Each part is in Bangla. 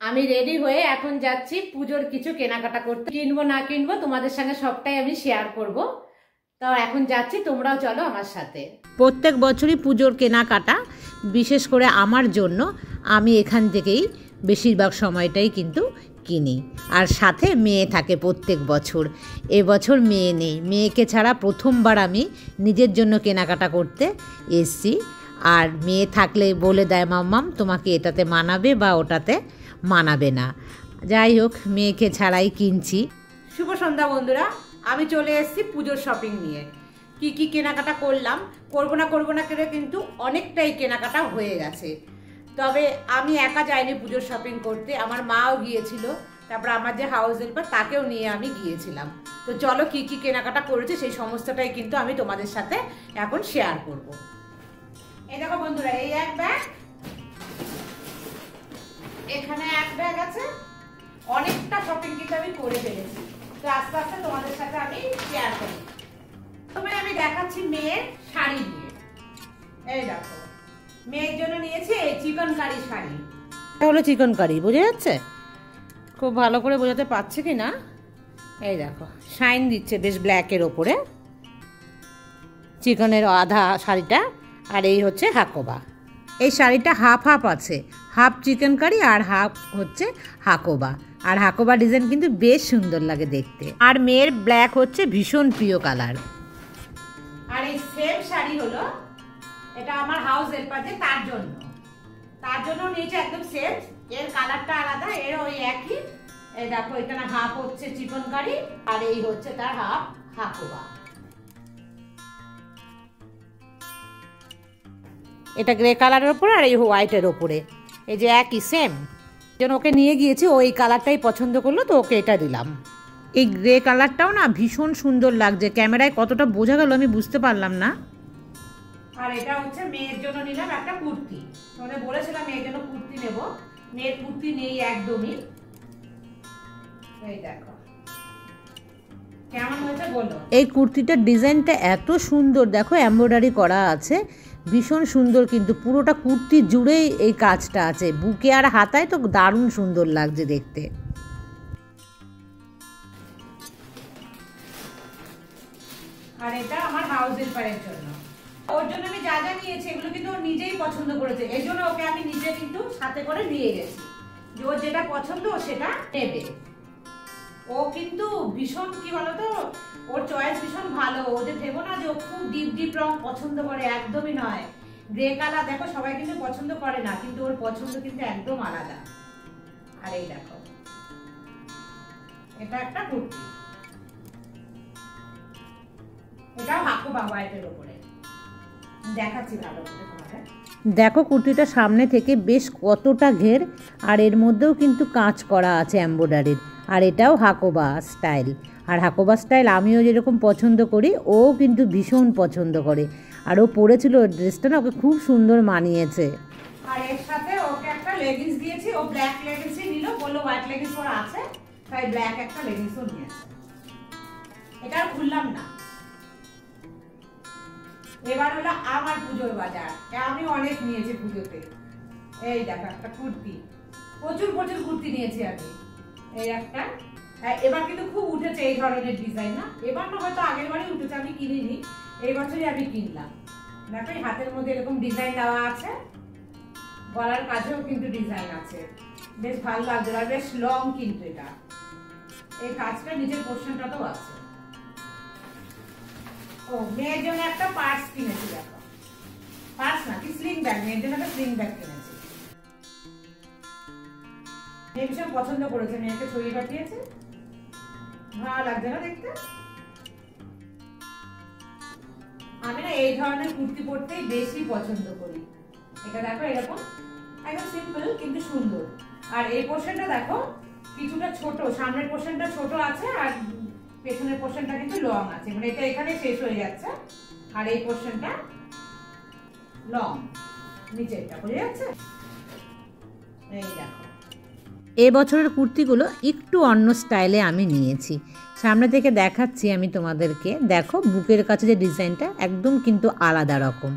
আমি রেডি হয়ে এখন যাচ্ছি পুজোর কিছু কেনাকাটা করতে। কিনবো না কিনবো তোমাদের সঙ্গে সবটাই আমি শেয়ার করব। তো এখন যাচ্ছি, তোমরাও চলো আমার সাথে। প্রত্যেক বছরই পুজোর কেনাকাটা, বিশেষ করে আমার জন্য, আমি এখান থেকেই বেশিরভাগ সময়টাই কিন্তু কিনি। আর সাথে মেয়ে থাকে প্রত্যেক বছর। এবছর মেয়ে নেই, মেয়েকে ছাড়া প্রথমবার আমি নিজের জন্য কেনাকাটা করতে এসছি। আর মেয়ে থাকলে বলে দেয় মাম্মাম তোমাকে এটাতে মানাবে বা ওটাতে মানাবে না। যাই হোক, মেয়েকে ছাড়াই কিনছি। শুভ সন্ধ্যা বন্ধুরা, আমি চলে এসেছি পুজোর শপিং নিয়ে। কি কি কেনাকাটা করলাম, করবো না করে কিন্তু অনেকটাই কেনাকাটা হয়ে গেছে। তবে আমি একা যাইনি পুজোর শপিং করতে, আমার মাও গিয়েছিল, তারপর আমার যে হাউস হেল্পার তাকেও নিয়ে আমি গিয়েছিলাম। তো চলো কি কি কেনাকাটা করেছে সেই সমস্তটাই কিন্তু আমি তোমাদের সাথে এখন শেয়ার করব। এই দেখো বন্ধুরা, এই এক ব্যাগ, এখানে এক ব্যাগ আছে। অনেকটা শপিং কিন্তু আমি করে ফেলেছি, তো আস্তে আস্তে তোমাদের সাথে আমি শেয়ার করি। প্রথমে আমি দেখাচ্ছি মেয়ের শাড়ি নিয়ে। এই দেখো, মেয়ের জন্য নিয়েছি এই চিকনকারি শাড়ি। এটা হলো চিকনকারি, বোঝা যাচ্ছে? খুব ভালো করে বোঝাতে পারছে কি না, এই দেখো শাইন দিচ্ছে বেশ ব্ল্যাকের ওপরে, চিকনের আধা শাড়িটা। আর এই হচ্ছে হাকোবা। এই শাড়িটা হাফ হাফ আছে, হাফ চিকেনকারি আর হাফ হচ্ছে হাকোবা। আর হাকোবা ডিজাইন কিন্তু বেশ সুন্দর লাগে দেখতে। আর মেয়ের ব্ল্যাক হচ্ছে ভীষণ প্রিয় কালার। আর এই সেম শাড়ি হলো, এটা আমার হাউস হেল্পার যে তার জন্য নিয়েছে একদম সেম। এর কালারটা আলাদা, এর ওই একই। এই দেখো, এখানে হাফ হচ্ছে চিকনকারি আর এই হচ্ছে তার হাফ হাকোবা। এটা গ্রে কালারের ওপরে আর এই হোয়াইটের ওপরে, এই যে একই সেম। যেন ওকে নিয়ে গিয়েছি, ও এই কালারটাই পছন্দ করলো, তো ওকে এটা দিলাম। এই গ্রে কালারটাও না ভীষণ সুন্দর লাগছে, ক্যামেরায় কতটা বোঝা গেল আমি বুঝতে পারলাম না। আর এটা হচ্ছে মেয়ের জন্য নিলাম একটা কুর্তি। তোমাদের বলেছিলাম মেয়ের জন্য কুর্তি নেব, মেয়ের কুর্তি নেই একদমই। এই দেখো কেমন হয়েছে বলো। এই কুর্তিটার ডিজাইনটা এত সুন্দর, দেখো এমব্রয়ডারি করা আছে, ভীষণ সুন্দর। কিন্তু পুরোটা কুর্তি জুড়েই এই কাজটা আছে, বুকে আর হাতায় তো দারুণ সুন্দর লাগছে দেখতে। আর এটা আমার হাউস হেল্পারের জন্য, ওর জন্য আমি যা যা নিয়েছি এগুলো কিন্তু ও নিজেই পছন্দ করেছে। এই জন্য ওকে আমি নিজে কিন্তু সাথে করে নিয়ে গেছি, যে ওর যেটা পছন্দ ও সেটা নেবে। ও কিন্তু ভীষণ, কি বলতো, ওর চয়েস ভীষণ ভালো। ও যে ভেবো না যে ও খুব ডিপ ডিপ রং পছন্দ করে, একদমই নয়। গ্রে কালার দেখো সবাই কিন্তু পছন্দ করে না, কিন্তু ওর পছন্দ কিন্তু একদম আলাদা। আর এই দেখো, এটা একটা কুর্তি, এটাও হাকোবা হোয়াইটের উপরে। দেখাচ্ছি ভালো করে তোমাদের। দেখো কুর্তিটা সামনে থেকে বেশ কতটা ঘের, আর এর মধ্যেও কিন্তু কাজ করা আছে এমব্রয়ডারির। আর এটাও হাকোবা স্টাইল। আর হাকোবা স্টাইল আমিও যেরকম পছন্দ করি, ও কিন্তু ভীষণ পছন্দ করে। আর ও পরেছিল ড্রেসটা না, ওকে খুব সুন্দর মানিয়েছে। আর এর সাথে ওকে একটা লেগিংস দিয়েছি, ও ব্ল্যাক লেগিংসই নিল, বললো হোয়াইট লেগিংস ওর আছে, তাই ব্ল্যাক একটা লেগিংসও নিয়েছে। এটা আর খুললাম না। এবার হলো আমার পুজোর বাজার, আমি অনেক নিয়েছি পুজোতে। এই দেখো একটা কুর্তি, প্রচুর কুর্তি নিয়েছি আমি। এই একটা, এবার কিন্তু খুব উঠেছে এই ধরনের ডিজাইন। না এবার না, হয়তো আগের বারই উঠেছে, আমি কিনিনি, এই বছরই আমি কিনলাম। দেখো এই হাতের মধ্যে এরকম ডিজাইন দেওয়া আছে, গলার কাছেও কিন্তু ডিজাইন আছে, বেশ ভালো লাগছে। আর বেশ লং কিন্তু এটা, এই কাজটা নিচের পোর্শনটাতেও আছে। ও মেয়ের জন্য একটা পার্স কিনেছি, দেখো পার্স না কি স্লিং ব্যাগ, মেয়ের জন্য একটা স্লিং ব্যাগ কিনেছি। মেয়ে ভীষণ পছন্দ করেছে, মেয়েকে ছবি পাঠিয়েছে, ভালো লাগছে না দেখতে। আমি না এই ধরনের কুর্তি পরতেই বেশি পছন্দ করি। এটা দেখো এরকম একদম সিম্পল কিন্তু সুন্দর। আর এই পোর্শনটা দেখো কিছুটা ছোট, সামনের পোর্শনটা ছোট আছে আর পেছনের পোর্শনটা কিন্তু লং আছে, মানে এটা এখানে শেষ হয়ে যাচ্ছে। আর এই পোর্শনটা লং, নিচেরটা বোঝা যাচ্ছে। এই দেখো এবছরের কুর্তিগুলো একটু অন্য স্টাইলে আমি নিয়েছি, সামনে থেকে দেখাচ্ছি আমি তোমাদেরকে। দেখো বুকের কাছে যে ডিজাইনটা একদম কিন্তু আলাদা রকম।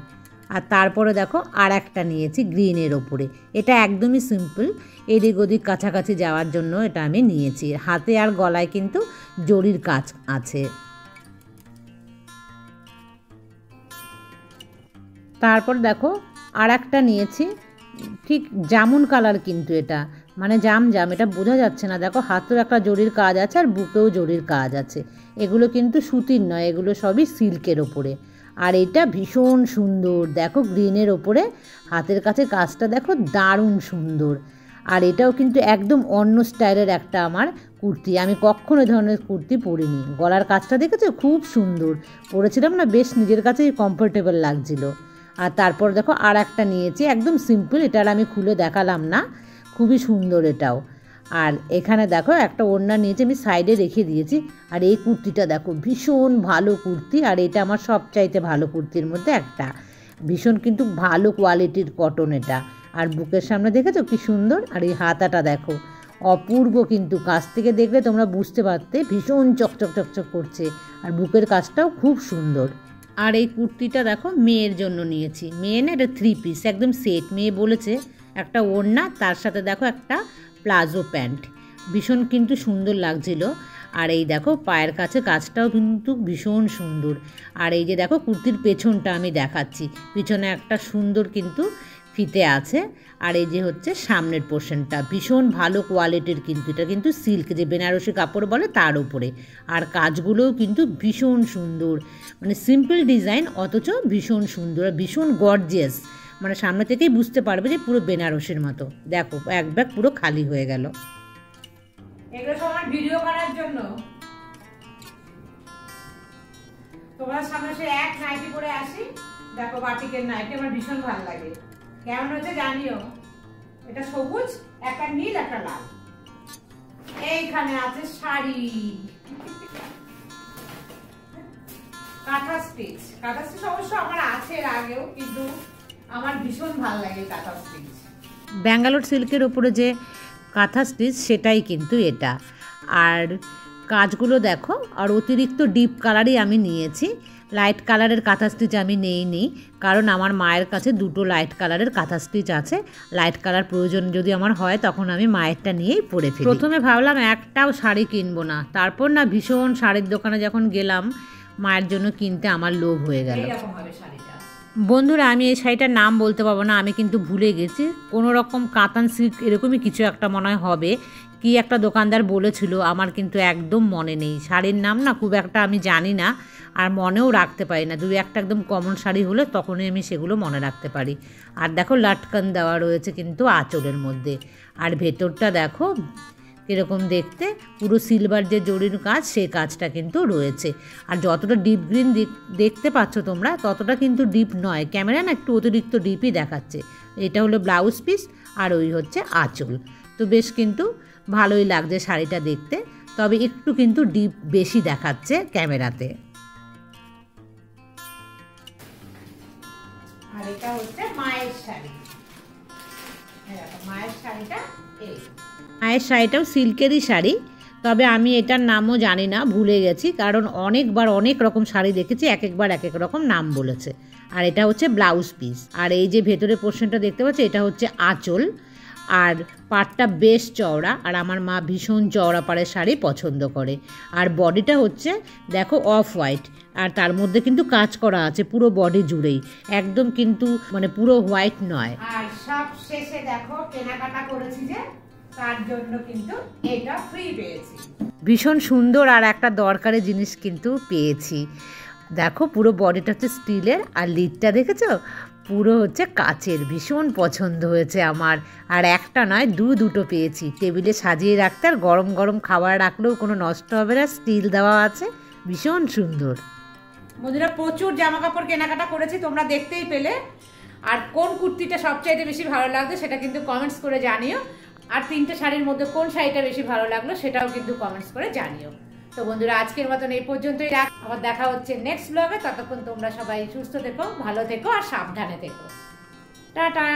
আর তারপরে দেখো আর একটা নিয়েছি গ্রিনের ওপরে। এটা একদমই সিম্পল, এদিক ওদিক কাছাকাছি যাওয়ার জন্য এটা আমি নিয়েছি। হাতে আর গলায় কিন্তু জরির কাজ আছে। তারপর দেখো আর একটা নিয়েছি, ঠিক জামুন কালার, কিন্তু এটা মানে জাম এটা বোঝা যাচ্ছে না। দেখো হাতেও একটা জরির কাজ আছে আর বুকেও জরির কাজ আছে। এগুলো কিন্তু সুতির নয়, এগুলো সবই সিল্কের ওপরে। আর এটা ভীষণ সুন্দর, দেখো গ্রিনের ওপরে হাতের কাছে কাজটা দেখো দারুণ সুন্দর। আর এটাও কিন্তু একদম অন্য স্টাইলের একটা আমার কুর্তি। আমি কখনো এই ধরনের কুর্তি পরিনি। গলার কাজটা দেখেছো খুব সুন্দর, পরেছিলাম না, বেশ নিজের কাছেই কমফোর্টেবল লাগছিল। আর তারপর দেখো আর একটা নিয়েছি একদম সিম্পল, এটা আমি খুলে দেখালাম না, খুবই সুন্দর এটাও। আর এখানে দেখো একটা ওড়না নিয়েছি, আমি সাইডে রেখে দিয়েছি। আর এই কুর্তিটা দেখো ভীষণ ভালো কুর্তি, আর এটা আমার সবচাইতে ভালো কুর্তির মধ্যে একটা। ভীষণ কিন্তু ভালো কোয়ালিটির কটন এটা। আর বুকের সামনে দেখেছো কি সুন্দর, আর এই হাতাটা দেখো অপূর্ব, কিন্তু কাছ থেকে দেখলে তোমরা বুঝতে পারতে ভীষণ চকচক চকচক করছে। আর বুকের কাজটাও খুব সুন্দর। আর এই কুর্তিটা দেখো মেয়ের জন্য নিয়েছি, মেয়ে না, এটা 3 পিস একদম সেট। মেয়ে বলেছে একটা ওড়না, তার সাথে দেখো একটা প্লাজো প্যান্ট, ভীষণ কিন্তু সুন্দর লাগছিল। আর এই দেখো পায়ের কাছে কাজটাও কিন্তু ভীষণ সুন্দর। আর এই যে দেখো কুর্তির পেছনটা আমি দেখাচ্ছি, পিছনে একটা সুন্দর কিন্তু ফিতে আছে। আর এই যে হচ্ছে সামনের পোর্শনটা ভীষণ ভালো কোয়ালিটির, কিন্তু এটা কিন্তু সিল্ক, যে বেনারসি কাপড় বলে তার উপরে। আর কাজগুলোও কিন্তু ভীষণ সুন্দর, মানে সিম্পল ডিজাইন অথচ ভীষণ সুন্দর, ভীষণ গর্জিয়াস। মানে সামনে থেকেই বুঝতে পারবে যে পুরো বেনারসির মতো। দেখো এক ব্যাগ পুরো খালি হয়ে গেল। এগুলো সব আমার ভিডিও করার জন্য। তোমার সামনে সে এক নাইটি পরে আসি, দেখো বাটিকের নাইটি আমার ভীষণ ভালো লাগে। কেমন হচ্ছে জানিও। এটা সবুজ, একটা নীল, একটা লাল। এইখানে আছে শাড়ি, কাঁথা স্টিচ। কাঁথা স্টিচ অবশ্য আমার আছে এর আগেও, কিন্তু আমার ভীষণ ভালো লাগে কাঁথা স্টিচ। ব্যাঙ্গালোর সিল্কের ওপরে যে কাঁথা স্টিচ সেটাই কিন্তু এটা। আর কাজগুলো দেখো, আর অতিরিক্ত ডিপ কালারই আমি নিয়েছি, লাইট কালারের কাঁথা স্টিচ আমি নেইনি, কারণ আমার মায়ের কাছে দুটো লাইট কালারের কাঁথা স্টিচ আছে। লাইট কালার প্রয়োজন যদি আমার হয় তখন আমি মায়েরটা নিয়েই পরে ফেলি। প্রথমে ভাবলাম একটাও শাড়ি কিনবো না, তারপর না ভীষণ শাড়ির দোকানে যখন গেলাম মায়ের জন্য কিনতে, আমার লোভ হয়ে গেল। বন্ধুরা আমি এই শাড়িটার নাম বলতে পারবো না, আমি কিন্তু ভুলে গেছি। কোনো রকম কাতান সিল্ক এরকমই কিছু একটা মনে হয় হবে, কি একটা দোকানদার বলেছিল, আমার কিন্তু একদম মনে নেই। শাড়ির নাম না খুব একটা আমি জানি না, আর মনেও রাখতে পারি না। দুই একটা একদম কমন শাড়ি হলে তখনই আমি সেগুলো মনে রাখতে পারি। আর দেখো লাটকান দেওয়া রয়েছে কিন্তু আঁচলের মধ্যে। আর ভেতরটা দেখো কীরকম দেখতে, পুরো সিলভার যে জরির কাজ সেই কাজটা কিন্তু রয়েছে। আর যতটা ডিপ গ্রিন দেখতে পাচ্ছ তোমরা, ততটা কিন্তু ডিপ নয়, ক্যামেরা না একটু অতিরিক্ত ডিপই দেখাচ্ছে। এটা হলো ব্লাউজ পিস, আর ওই হচ্ছে আঁচল। তো বেশ কিন্তু ভালোই লাগছে শাড়িটা দেখতে, তবে একটু কিন্তু ডিপ বেশি দেখাচ্ছে ক্যামেরাতে। আর এটা হচ্ছে মায়ের শাড়ি। মায়ের শাড়িটা এই, মায়ের শাড়িটাও সিল্কেরই শাড়ি, তবে আমি এটার নামও জানি না, ভুলে গেছি, কারণ অনেকবার অনেক রকম শাড়ি দেখেছি, এক একবার এক এক রকম নাম বলেছে। আর এটা হচ্ছে ব্লাউজ পিস। আর এই যে ভেতরের পোর্শনটা দেখতে পাচ্ছি, এটা হচ্ছে আঁচল। আর পাড়টা বেশ চওড়া, আর আমার মা ভীষণ চওড়া পাড়ের শাড়ি পছন্দ করে। আর বডিটা হচ্ছে দেখো অফ হোয়াইট, আর তার মধ্যে কিন্তু কাজ করা আছে পুরো বডি জুড়েই, একদম কিন্তু মানে পুরো হোয়াইট নয়। আর সব শেষে দেখো কেনাকাটা করেছি যে, তার জন্য কিন্তু এটা ফ্রি পেয়েছি। ভীষণ সুন্দর আর একটা দরকারি জিনিস কিন্তু পেয়েছি। দেখো পুরো বডিটা হচ্ছে স্টিলের, আর লিডটা দেখেছো পুরো হচ্ছে কাচের, ভীষণ পছন্দ হয়েছে আমার। আর একটা নয় দুটো পেয়েছি, টেবিলে সাজিয়ে রাখতে, আর গরম গরম খাবার রাখলেও কোনো নষ্ট হবে না, স্টিল দেওয়া আছে, ভীষণ সুন্দর। বন্ধুরা প্রচুর জামা কাপড় কেনাকাটা করেছি, তোমরা দেখতেই পেলে। আর কোন কুর্তিটা সবচাইতে বেশি ভালো লাগবে সেটা কিন্তু কমেন্টস করে জানিও। আর 3টে শাড়ির মধ্যে কোন শাড়িটা বেশি ভালো লাগলো সেটাও কিন্তু কমেন্টস করে জানিও। তো বন্ধুরা আজকের মতন এই পর্যন্তই রাখ, আবার দেখা হচ্ছে নেক্সট ব্লগে। ততক্ষণ তোমরা সবাই সুস্থ থেকো, ভালো থেকো আর সাবধানে থেকো। টাটা।